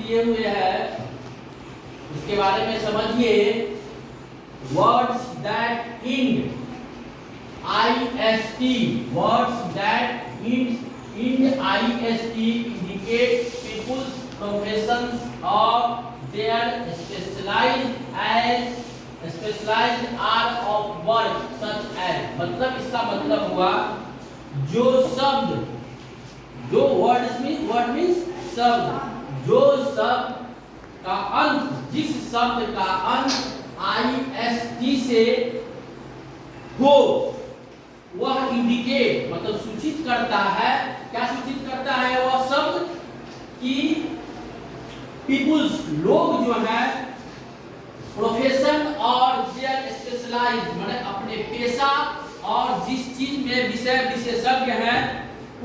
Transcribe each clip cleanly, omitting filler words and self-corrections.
दिए हुए हैं उसके बारे में समझिए। Words that and IST, words that end IST indicate people's professions or their specialized art of work such as। मतलब इसका मतलब हुआ जो शब्द, जो वर्ड मीन्स शब्द, जो शब्द का अंत, जिस शब्द का अंत IST से हो वह इंडिकेट मतलब सूचित करता है। क्या सूचित करता है वह शब्द कि पीपुल्स लोग जो है प्रोफेशन और देयर स्पेशलाइज माने अपने पेशा और जिस चीज में विषय विशेषज्ञ है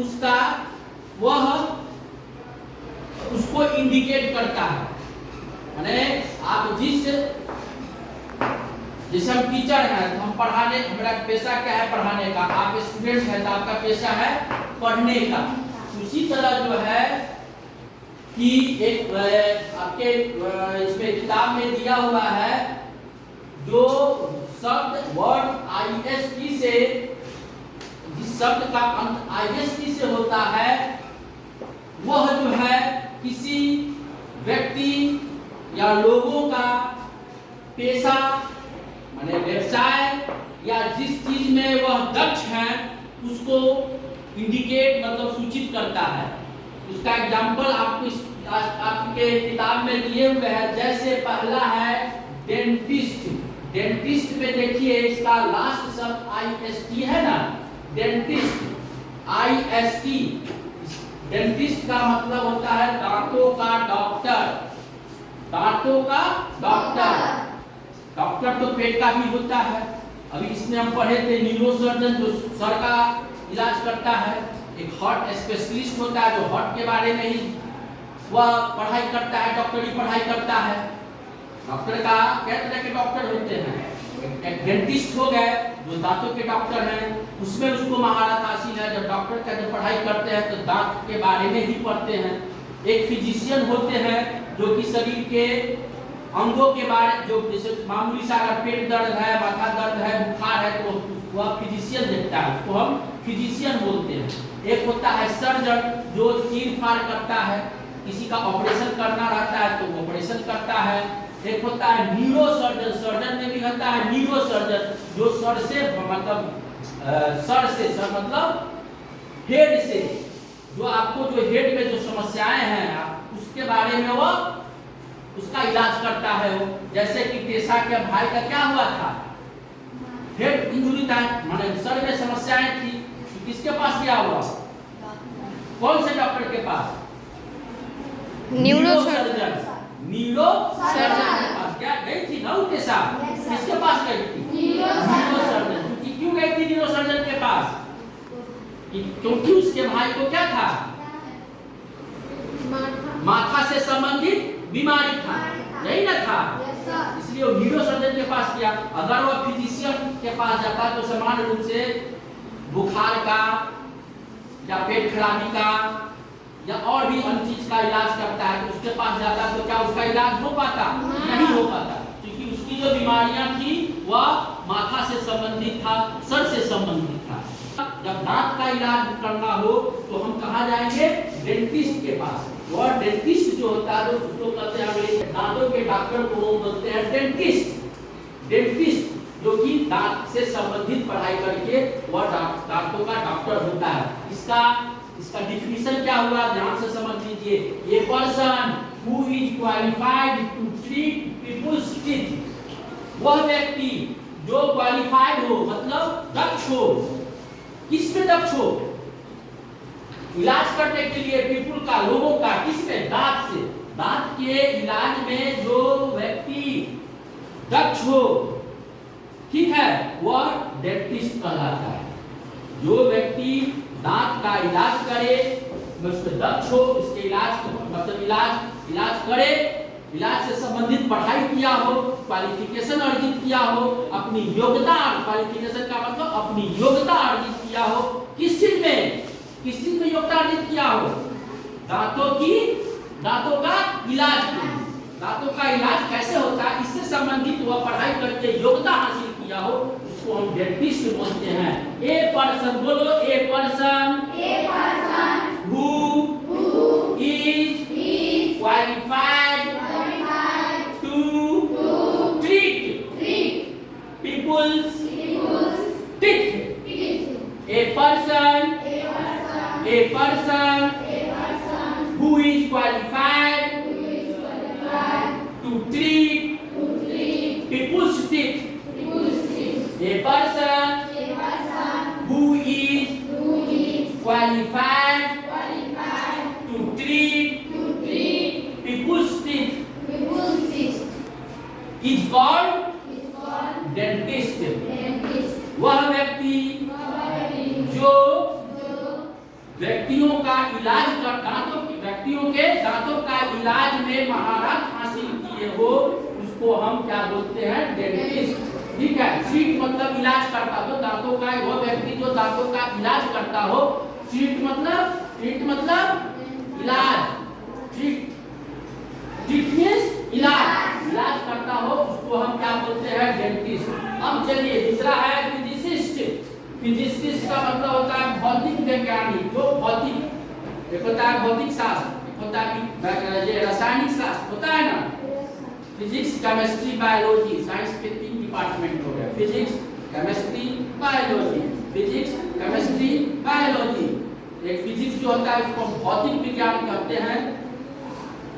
उसका वह उसको इंडिकेट करता है। माने आप जैसे हम टीचर हैं तो हम पढ़ाने, हमारा पेशा क्या है पढ़ाने का, आप स्टूडेंट हैं तो आपका पेशा है पढ़ने का। उसी तरह जो है कि एक आपके इसमें किताब में दिया हुआ है जो शब्द वर्ड IST से, जिस शब्द का अंत IST से होता है वह जो है किसी व्यक्ति या लोगों का पेशा माने व्यवसाय या जिस चीज में वह दक्ष है उसको इंडिकेट मतलब सूचित करता है। उसका एग्जांपल आपको आपके किताब में दिए हुए हैं। जैसे पहला है डेंटिस्ट। डेंटिस्ट में देखिए इसका लास्ट शब्द IST है ना, डेंटिस्ट IST। डेंटिस्ट का मतलब होता है दांतों का डॉक्टर, दांतों का डॉक्टर। डॉक्टर तो पेट का भी होता है। अभी इसमें हम पढ़े थे न्यूरोसर्जन जो सर का इलाज करता है। एक हार्ट स्पेशलिस्ट होता है जो हार्ट के बारे में ही वह पढ़ाई करता है, डॉक्टरी पढ़ाई करता है। डॉक्टर का कई तरह के डॉक्टर होते हैं। एक डेंटिस्ट हो गए जो दांतों के डॉक्टर हैं, उसमें उसको महारत हासिल है। जब डॉक्टर का जब पढ़ाई करते हैं तो दांत के बारे में ही पढ़ते हैं। एक फिजिशियन होते हैं जो कि शरीर के अंगों के बारे, जो जैसे मामूली सा अगर पेट दर्द है, माथा दर्द है, बुखार है तो वह फिजिशियन देखता है, उसको हम फिजिशियन बोलते हैं। एक होता है सर्जन जो चीर फाड़ करता है, किसी का ऑपरेशन करना रहता है तो ऑपरेशन करता है। एक होता है न्यूरो सर्जन, सर्जन में भी होता है न्यूरो सर्जन जो सर से मतलब सर मतलब हेड से, जो आपको जो हेड में जो समस्याएं हैं उसके बारे में वो उसका इलाज करता है। वो जैसे कि टेसा के भाई का क्या हुआ था, हेड इंजरी था, माने सर में समस्याएं थी, तो किसके पास गया हुआ, कौन से डॉक्टर के पास, न्यूरो सर्जन। न्यूरो सर्जन के पास क्या गई थी ना टेसा, किसके पास गई थी, न्यूरो सर्जन। क्योंकि क्यों गई थी न्यूरो सर्जन के पास, क्योंकि उसके भाई को क्या था, माथा से संबंधित बीमारी था, यही ना था, इसलिए वो न्यूरो सर्जन के पास गया। अगर वो फिजिशियन के पास जाता तो सामान्य रूप से बुखार का या पेट खराबी का या और भी अन्य चीज का इलाज करता है तो उसके पास जाता तो क्या उसका इलाज हो पाता, नहीं हो पाता, क्योंकि उसकी जो बीमारियां थी वह माथा से संबंधित था, सर से संबंधित था। जब दांत का इलाज करना हो तो हम कहाँ जाएंगे, डेंटिस्ट के पास। और डेंटिस्ट जो होता है उसको कहते हैं दांतों के डॉक्टर को बोलते हैं डेंटिस्ट। डेंटिस्ट जो कि दांत से संबंधित पढ़ाई करके वह दांतों का डॉक्टर होता है। इसका डिफिनीशन क्या हुआ, ध्यान से समझ लीजिए। A person who is qualified to treat people's teeth, वह व्यक्ति जो क्वालिफाइड हो मतलब दक्ष हो, किसमें दक्ष हो, इलाज करने के लिए पीपुल का, लोगों का, किसमें, दांत से। दांत के इलाज में जो व्यक्ति दक्ष हो, ठीक है, वह डेंटिस्ट कहलाता है। जो व्यक्ति दांत का इलाज करे, उसमें दक्ष हो, इसके इलाज मतलब इलाज करे, इलाज से संबंधित पढ़ाई किया हो, क्वालिफिकेशन अर्जित किया हो, अपनी योग्यता, क्वालिफिकेशन का मतलब अपनी योग्यता अर्जित किया हो, किस चीज में योगदान अर्जित किया हो, दांतों की दांतों का इलाज के लिए। दांतों का इलाज कैसे होता है, इससे संबंधित वह पढ़ाई करके योग्यता हासिल किया हो, उसको हम डेंटिस्ट बोलते हैं। ए पर्सन, बोलो a person who is qualified to treat people's teeth. A person who is qualified to treat people's teeth. A person who is qualified to treat people's teeth is called dentist. वह व्यक्ति जो व्यक्तियों का इलाज व्यक्तियों के दांतों का इलाज में महारत हासिल किए हो, उसको हम क्या बोलते हैं, डेंटिस्ट। ठीक है, ट्रीट मतलब इलाज करता हो दांतों का, वह व्यक्ति जो दांतों का इलाज करता हो। ट्रीट मतलब इलाज, ट्रीट मींस इलाज करता हो, उसको हम क्या बोलते हैं, डेंटिस्ट। अब चलिए दूसरा है फिजिसिस्ट। फिजिसिस्ट का मतलब होता है भौतिक वैज्ञानिक, जो भौतिक, एक होता है भौतिक शास्त्र, एक होता है ये रासायनिक शास्त्र होता है ना, फिजिक्स केमिस्ट्री बायोलॉजी, साइंस के 3 डिपार्टमेंट हो गए, physics chemistry biology, physics chemistry biology. एक फिजिक्स जो होता है उसको भौतिक विज्ञान कहते हैं,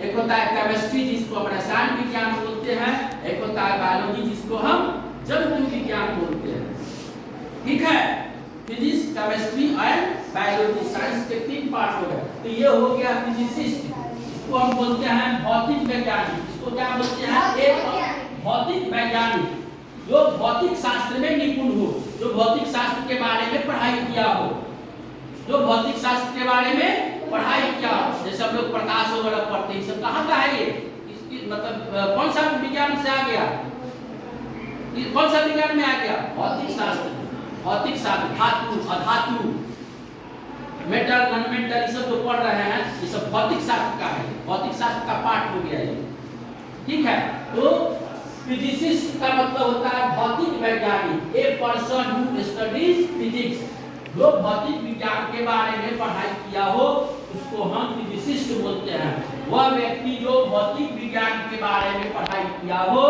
एक होता है केमिस्ट्री जिसको हम रसायन विज्ञान बोलते हैं, एक होता है बायोलॉजी जिसको हम जंतु विज्ञान बोलते हैं। ठीक है, physics chemistry and biology, science के 3 पार्ट हो गए। तो ये हो गया फिजिसिस्ट, इसको हम बोलते हैं भौतिक वैज्ञानिक। इसको क्या बोलते हैं, एक भौतिक वैज्ञानिक जो भौतिक शास्त्र में निपुण हो, जो भौतिक शास्त्र के बारे में पढ़ाई किया हो, जो भौतिक शास्त्र के बारे में पढ़ाई किया, जैसे हम लोग प्रकाश वगैरह पढ़ते हैं, सब कहाँ का है ये, इसकी मतलब कौन सा विज्ञान से आ गया, कौन सा विज्ञान में आ गया, भौतिक शास्त्र। भौतिक शास्त्र, धातु अधातु, मेटल नॉन मेटल, ये सब जो पढ़ रहे हैं ये सब भौतिक शास्त्र का है, भौतिक शास्त्र का पार्ट हो गया ये। ठीक है, तो फिजिसिस्ट का मतलब होता है भौतिक वैज्ञानिक, ए पर्सन हु स्टडीज फिजिक्स, जो भौतिक विज्ञान के बारे में पढ़ाई किया हो उसको हम फिजिसिस्ट बोलते हैं। वह व्यक्ति जो भौतिक विज्ञान के बारे में पढ़ाई किया हो,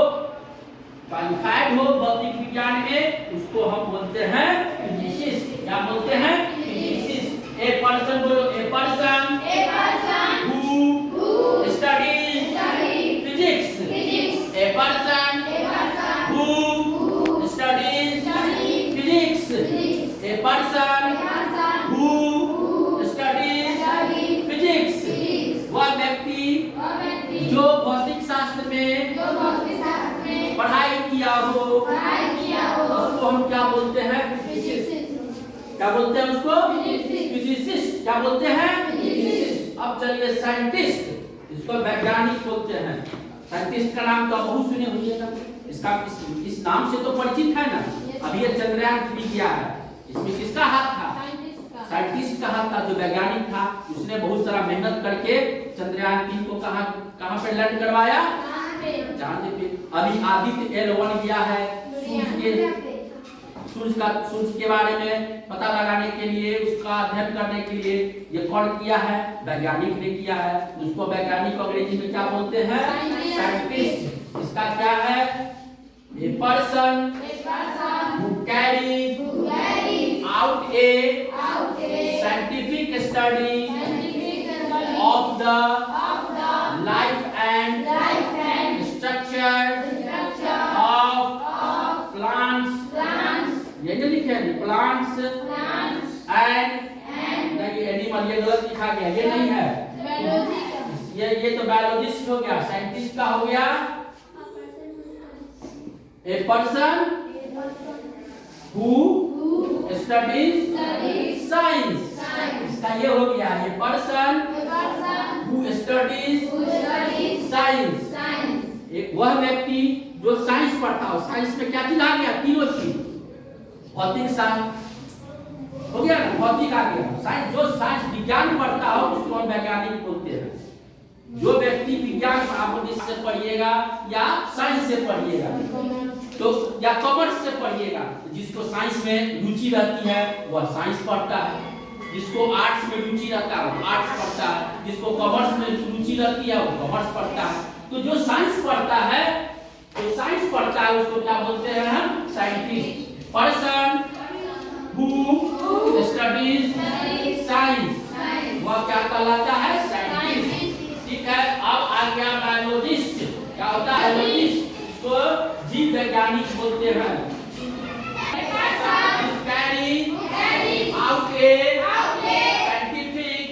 क्वालिफाइड हो भौतिक विज्ञान में, उसको हम बोलते हैं फिजिसिस्ट। क्या बोलते हैं, फिजिसिस्ट। ए पर्सन, बोलो a person who studies physics. A person who studies physics. A person who studies physics, वह व्यक्ति जो भौतिक शास्त्र में पढ़ाई किया हो, उसको हम क्या बोलते हैं, फिजिसिस्ट। क्या बोलते हैं उसको, फिजिसिस्ट। क्या बोलते हैं, फिजिसिस्ट। अब चलिए साइंटिस्ट, इसको वैज्ञानिक बोलते हैं। साइंटिस्ट का नाम तो बहुत सुने होंगे, इसका इस नाम से तो परिचित है ना। अभी ये चंद्रयान 3 गया है, इसमें किसका हाथ था, साइंटिस्ट का हाथ था, जो वैज्ञानिक था। उसने बहुत सारा मेहनत करके चंद्रयान 3 को कहां पे लैंड करवाया, चांद पे। अभी आदित्य L1 गया है, सूर्य के बारे में पता लगाने के लिए, उसका अध्ययन करने के लिए। ये कौन किया है, वैज्ञानिक ने किया है। उसको वैज्ञानिक अंग्रेजी में क्या बोलते हैं, साइंटिस्ट। इसका क्या है, a person who carries out a scientific study of the life and structure of plants। ये नहीं लिखे हैं, plants and नहीं, एनिमल ये गलत लिखा गया, ये नहीं है। ये तो बायोलॉजिस्ट हो गया। साइंटिस्ट का हो गया a person who studies science। इसका ये हो गया, a person who studies science। एक वह व्यक्ति जो साइंस पढ़ता हो। साइंस में क्या चीज आ गया, तीनों चीज। भौतिक साइंस हो गया ना, भौतिक आ गया। साइंस जो साइंस विज्ञान पढ़ता हो उसको हम वैज्ञानिक बोलते हैं। जो व्यक्ति विज्ञान आप से पढ़िएगा या साइंस से पढ़िएगा तो या कॉमर्स से पढ़िएगा, जिसको साइंस में रुचि रहती है वह साइंस पढ़ता है, जिसको आर्ट्स में रुचि रहता है वो आर्ट्स पढ़ता है, जिसको कॉमर्स में रुचि रहती है वो कॉमर्स पढ़ता है। तो जो साइंस पढ़ता है उसको क्या बोलते हैं हम? Scientist. Person who studies science वह क्या कहलाता है? साइंटिस्ट। ठीक है, अब आ गया बायोलॉजिस्ट। क्या होता है बायोलॉजिस्ट? इसको जीव वैज्ञानिक बोलते हैं। carry out a scientific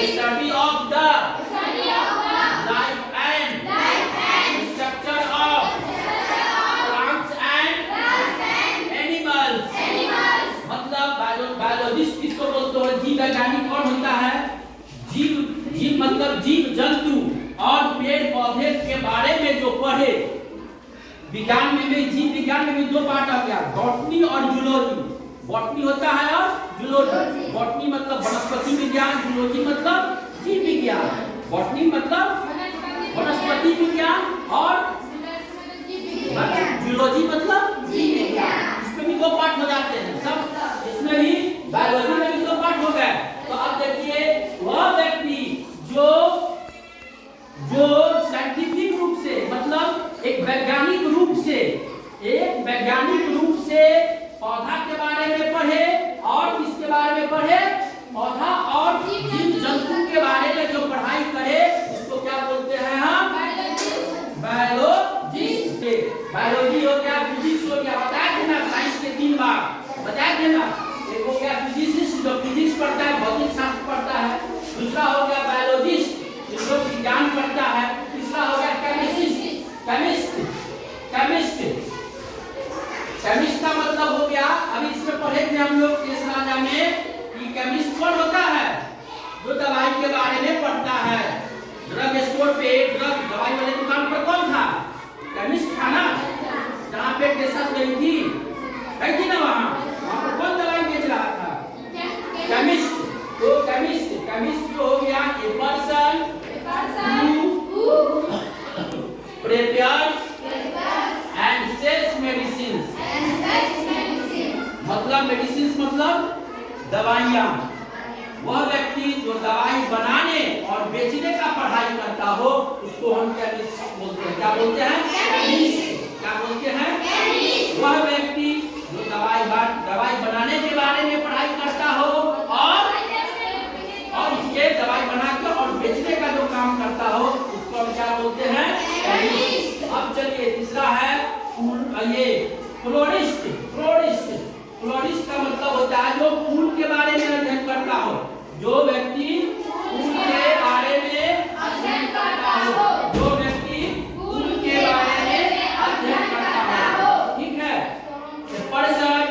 study of the life and structure of plants and animals। मतलब बायोलॉजिस्ट किसको बोलते हैं? जीव वैज्ञानिक कौन होता है? जीव मतलब जीव जंतु और पेड़ पौधे के बारे में जो पढ़े। विज्ञान में भी, जीव विज्ञान में भी दो पार्ट आ गया, बॉटनी और जूलॉजी। बॉटनी होता है और जूलॉजी। बॉटनी मतलब वनस्पति विज्ञान, जूलॉजी मतलब जीव विज्ञान। बॉटनी मतलब वनस्पति विज्ञान और जूलॉजी मतलब जीव विज्ञान। इसमें भी दो पार्ट हो जाते हैं सब, इसमें भी बायोलॉजी में भी दो पार्ट हो गए। तो अब देखिए वह व्यक्ति जो साइंटिफिक रूप से मतलब एक वैज्ञानिक रूप से पौधा के बारे में पढ़े और किसके बारे में पढ़े? पौधा और जीव जंतु के बारे में जो पढ़ाई करे उसको क्या बोलते हैं हम? बायोलॉजिस्ट। बायोलॉजी हो गया, फिजिक्स हो गया, बताया थे ना साइंस के 3 भाग बताया थे ना। एक हो गया फिजिसिस्ट जो फिजिक्स पढ़ता है, भौतिक शास्त्र पढ़ता है। दूसरा हो गया बायोलॉजिस्ट जो विज्ञान पढ़ता है। तीसरा हो गया केमिस्ट का मतलब हो गया, अभी इसमें पढ़े थे हम लोग केस राजा में कि केमिस्ट कौन होता है? जो दवाई के बारे में पढ़ता है। ड्रग स्टोर पे दवाई वाले दुकान पर कौन था? केमिस्ट था ना। जहाँ पे केसस गई थी ना, वहाँ पर कौन दवाई बेच रहा था? केमिस्ट। तो केमिस्ट जो हो गया a person who prepares and sells medicines। मतलब मेडिसिन मतलब दवाइयाँ। वह व्यक्ति जो दवाई बनाने और बेचने का पढ़ाई करता हो उसको हम केमिस्ट बोलते हैं। क्या बोलते हैं? केमिस्ट। क्या बोलते हैं? वह व्यक्ति जो दवाई बनाने के बारे में पढ़ाई करता हो और उसके दवाई बनाकर और बेचने का जो काम करता हो उसको हम क्या बोलते हैं? केमिस्ट। अब चलिए तीसरा है ये फ्लोरिस्ट। फ्लोरिस्ट का मतलब होता है जो फूल के बारे में अध्ययन करता हो। जो व्यक्ति फूल के बारे में अध्ययन करता हो, जो व्यक्ति फूल के बारे में अध्ययन करता हो। ठीक है, पर्सन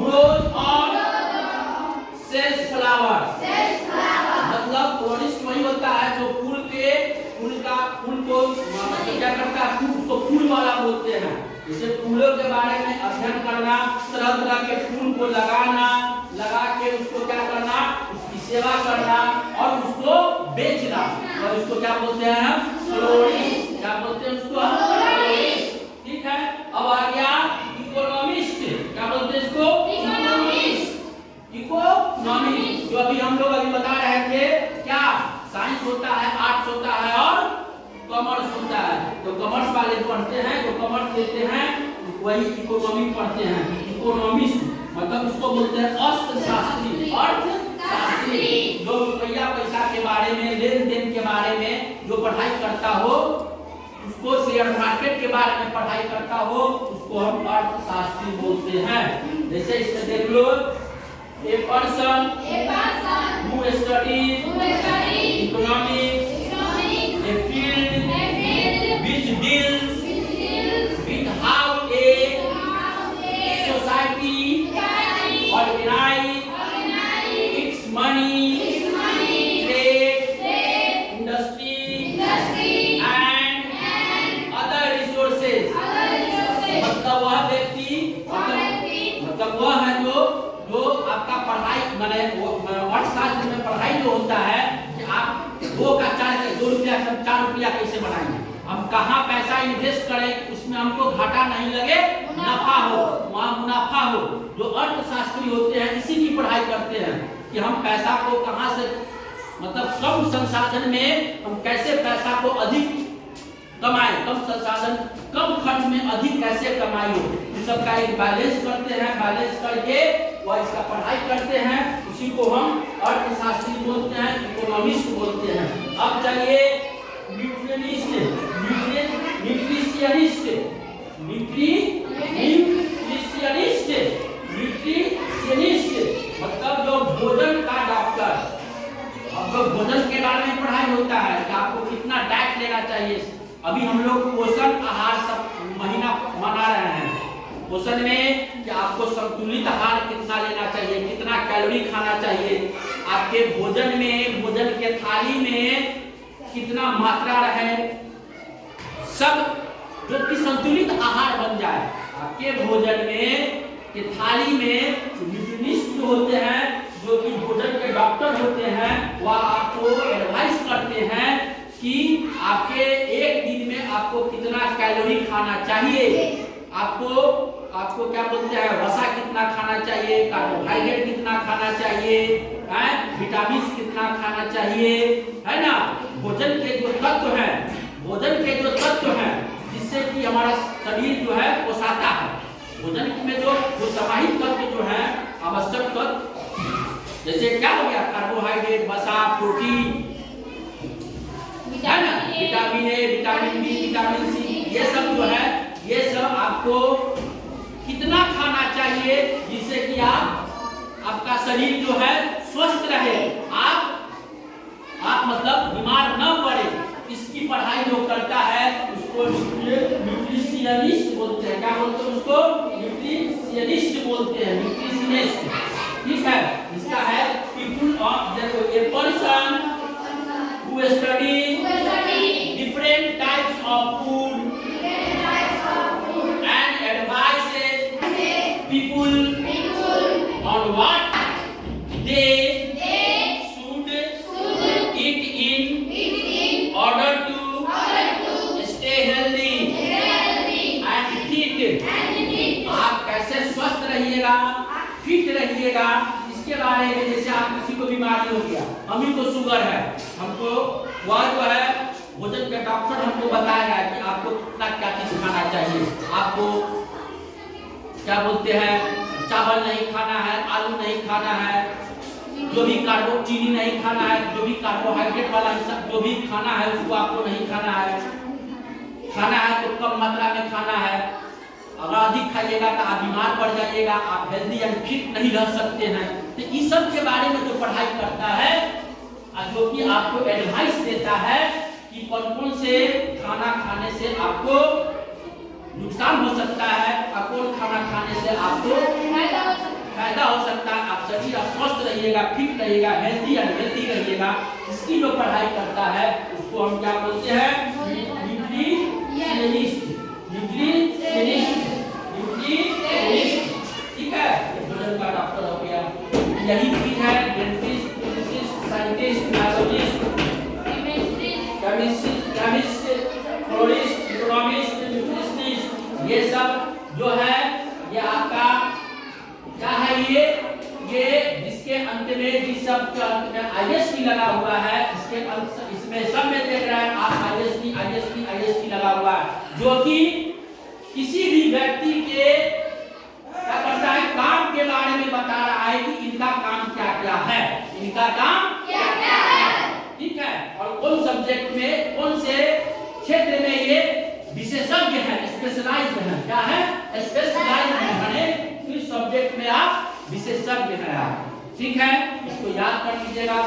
ग्रोज और सेल्स फ्लावर्स। मतलब फ्लोरिस्ट वही होता है जो फूल को क्या करता है? उसको फूल वाला बोलते हैं। जैसे फूलों के बारे में अध्ययन करना, तरह के फूल को लगा के उसको क्या करना? उसकी सेवा करना और उसको बेचना, और उसको क्या बोलते हैं हम? फ्लोरिस्ट। क्या बोलते हैं उसको? फ्लोरिस्ट। ठीक है, अब आ गया इकोनॉमिस्ट। क्या बोलते हैं इसको? इकोनॉमिस्ट। जो अभी हम लोग बता रहे थे, क्या साइंस होता है, आर्ट्स होता है और कॉमर्स होता है। जो कॉमर्स वाले पढ़ते हैं, जो कॉमर्स लेते हैं वही इकोनॉमी पढ़ते हैं। इकोनॉमिस्ट मतलब उसको बोलते हैं अर्थशास्त्री। जो रुपया पैसा के बारे में, लेन देन के बारे में जो पढ़ाई करता हो, उसको शेयर मार्केट के बारे में पढ़ाई करता हो, उसको हम अर्थशास्त्री बोलते हैं। जैसे इसमें देख लो, a person who studies economics, a field which deals with how a society organizes its money, trade, industry and other resources। मतलब वह व्यक्ति मतलब वह है जो आपका पढ़ाई माने अर्थशास्त्र में पढ़ाई जो होता है कि आप 2 का 4 रुपया से हम 4 रुपया कैसे बनाएंगे? हम कहाँ पैसा इन्वेस्ट करें उसमें हमको घाटा नहीं लगे, नफा हो, वहाँ मुनाफा हो। जो अर्थशास्त्री होते हैं इसी की पढ़ाई करते हैं कि हम पैसा को कहाँ से, मतलब कम संसाधन में हम कैसे पैसा को अधिक कमाएं, कम संसाधन कम खर्च में अधिक कैसे कमाई हो, इस सब का एक बैलेंस करते हैं। बैलेंस करके वह इसका पढ़ाई करते हैं, उसी को हम अर्थशास्त्री बोलते हैं, इकोनॉमिस्ट बोलते हैं। अब चलिए न्यूट्रिशनिस्ट, न्यूट्रिशनिस्ट, न्यूट्रिशनिस्ट मतलब जो भोजन का डॉक्टर। अब जो भोजन के बारे में पढ़ाई होता है कि आपको कितना डाइट लेना चाहिए। अभी हम लोग पोषण आहार सब महीना मना रहे हैं। पोषण में कि आपको संतुलित आहार कितना लेना चाहिए, कितना कैलोरी खाना चाहिए, आपके भोजन में, भोजन के थाली में कितना मात्रा रहे, सब जो कि संतुलित आहार बन जाए। आपके भोजन में के थाली में न्यूट्रिशनिस्ट जो होते हैं, जो कि भोजन के डॉक्टर होते हैं, वह आपको एडवाइस करते हैं कि आपके एक दिन में आपको कितना कैलोरी खाना चाहिए, आपको क्या बोलते हैं, वसा कितना खाना चाहिए, कार्बोहाइड्रेट कितना खाना चाहिए, विटामिन कितना खाना चाहिए, है ना। भोजन के जो तत्व हैं, भोजन के जो तत्व हैं जिससे कि हमारा शरीर जो है पोषाता है, भोजन में जो समाहित तत्व जो है, आवश्यक तत्व, जैसे क्या हो गया, कार्बोहाइड्रेट, वसा, प्रोटीन, है ना, vitamin A, vitamin B, vitamin C, ये सब जो है, ये सब आपको कितना खाना चाहिए जिससे कि आपका शरीर जो है स्वस्थ रहे, आप मतलब बीमार न पड़े। इसकी पढ़ाई जो करता है उसको न्यूट्रिशनिस्ट बोलते हैं। क्या बोलते हैं उसको? न्यूट्रिशनिस्ट बोलते हैं, न्यूट्रिशनिस्ट। ठीक है, इसका है पीपल ऑफ, देखो, a person who study different types of food and advises people on what they should eat in order to stay healthy and fit। आप कैसे स्वस्थ रहिएगा, फिट रहिएगा, इसके बारे में। जैसे आप किसी को बीमारी हो गया, हमें को शुगर है, हमको वह जो है भोजन के डॉक्टर हमको बताएगा कि आपको कितना क्या चीज खाना चाहिए। आपको क्या बोलते हैं, चावल नहीं खाना है, आलू नहीं खाना है, जो भी चीनी नहीं खाना है, जो भी कार्बोहाइड्रेट वाला जो भी खाना है उसको आपको नहीं खाना है। खाना है तो कम मात्रा में खाना है, अगर अधिक खाइएगा तो आप बीमार पड़ जाइएगा, आप हेल्दी एंड फिट नहीं रह सकते हैं। तो इस सब के बारे में जो पढ़ाई करता है, जो कि आपको एडवाइस देता है कि कौन कौन से खाना खाने से आपको नुकसान हो सकता है और कौन खाना खाने से आपको फायदा हो सकता है। आप शरीर स्वस्थ रहिएगा, फिट रहिएगा, हेल्दी एंड वेल्दी रहिएगा। इसकी जो पढ़ाई करता है उसको हम क्या बोलते हैं? न्यूट्रिशनिस्ट। ठीक है, भोजन का डॉक्टर हो गया। यही चीज है dentist, physicist, scientist, biologist, chemist, florist, economist, nutritionist, ये सब जो है ये आपका क्या है, ये जिसके अंत में, जिस सब के अंत में आईएसटी लगा हुआ है, इसके अंत इसमें सब में देख रहे हैं आप आईएसटी लगा हुआ है, जो कि किसी भी व्यक्ति के क्या करता है, काम के बारे में बता रहा है कि इनका काम क्या क्या है, इनका काम क्या क्या है। ठीक है, और कौन सब्जेक्ट में, कौन से क्षेत्र में ये विशेषज्ञ है, स्पेशलाइज्ड है। क्या है? स्पेशलाइज्ड है, किस सब्जेक्ट में आप विशेषज्ञ हैं आप। ठीक है, इसको याद कर लीजिएगा।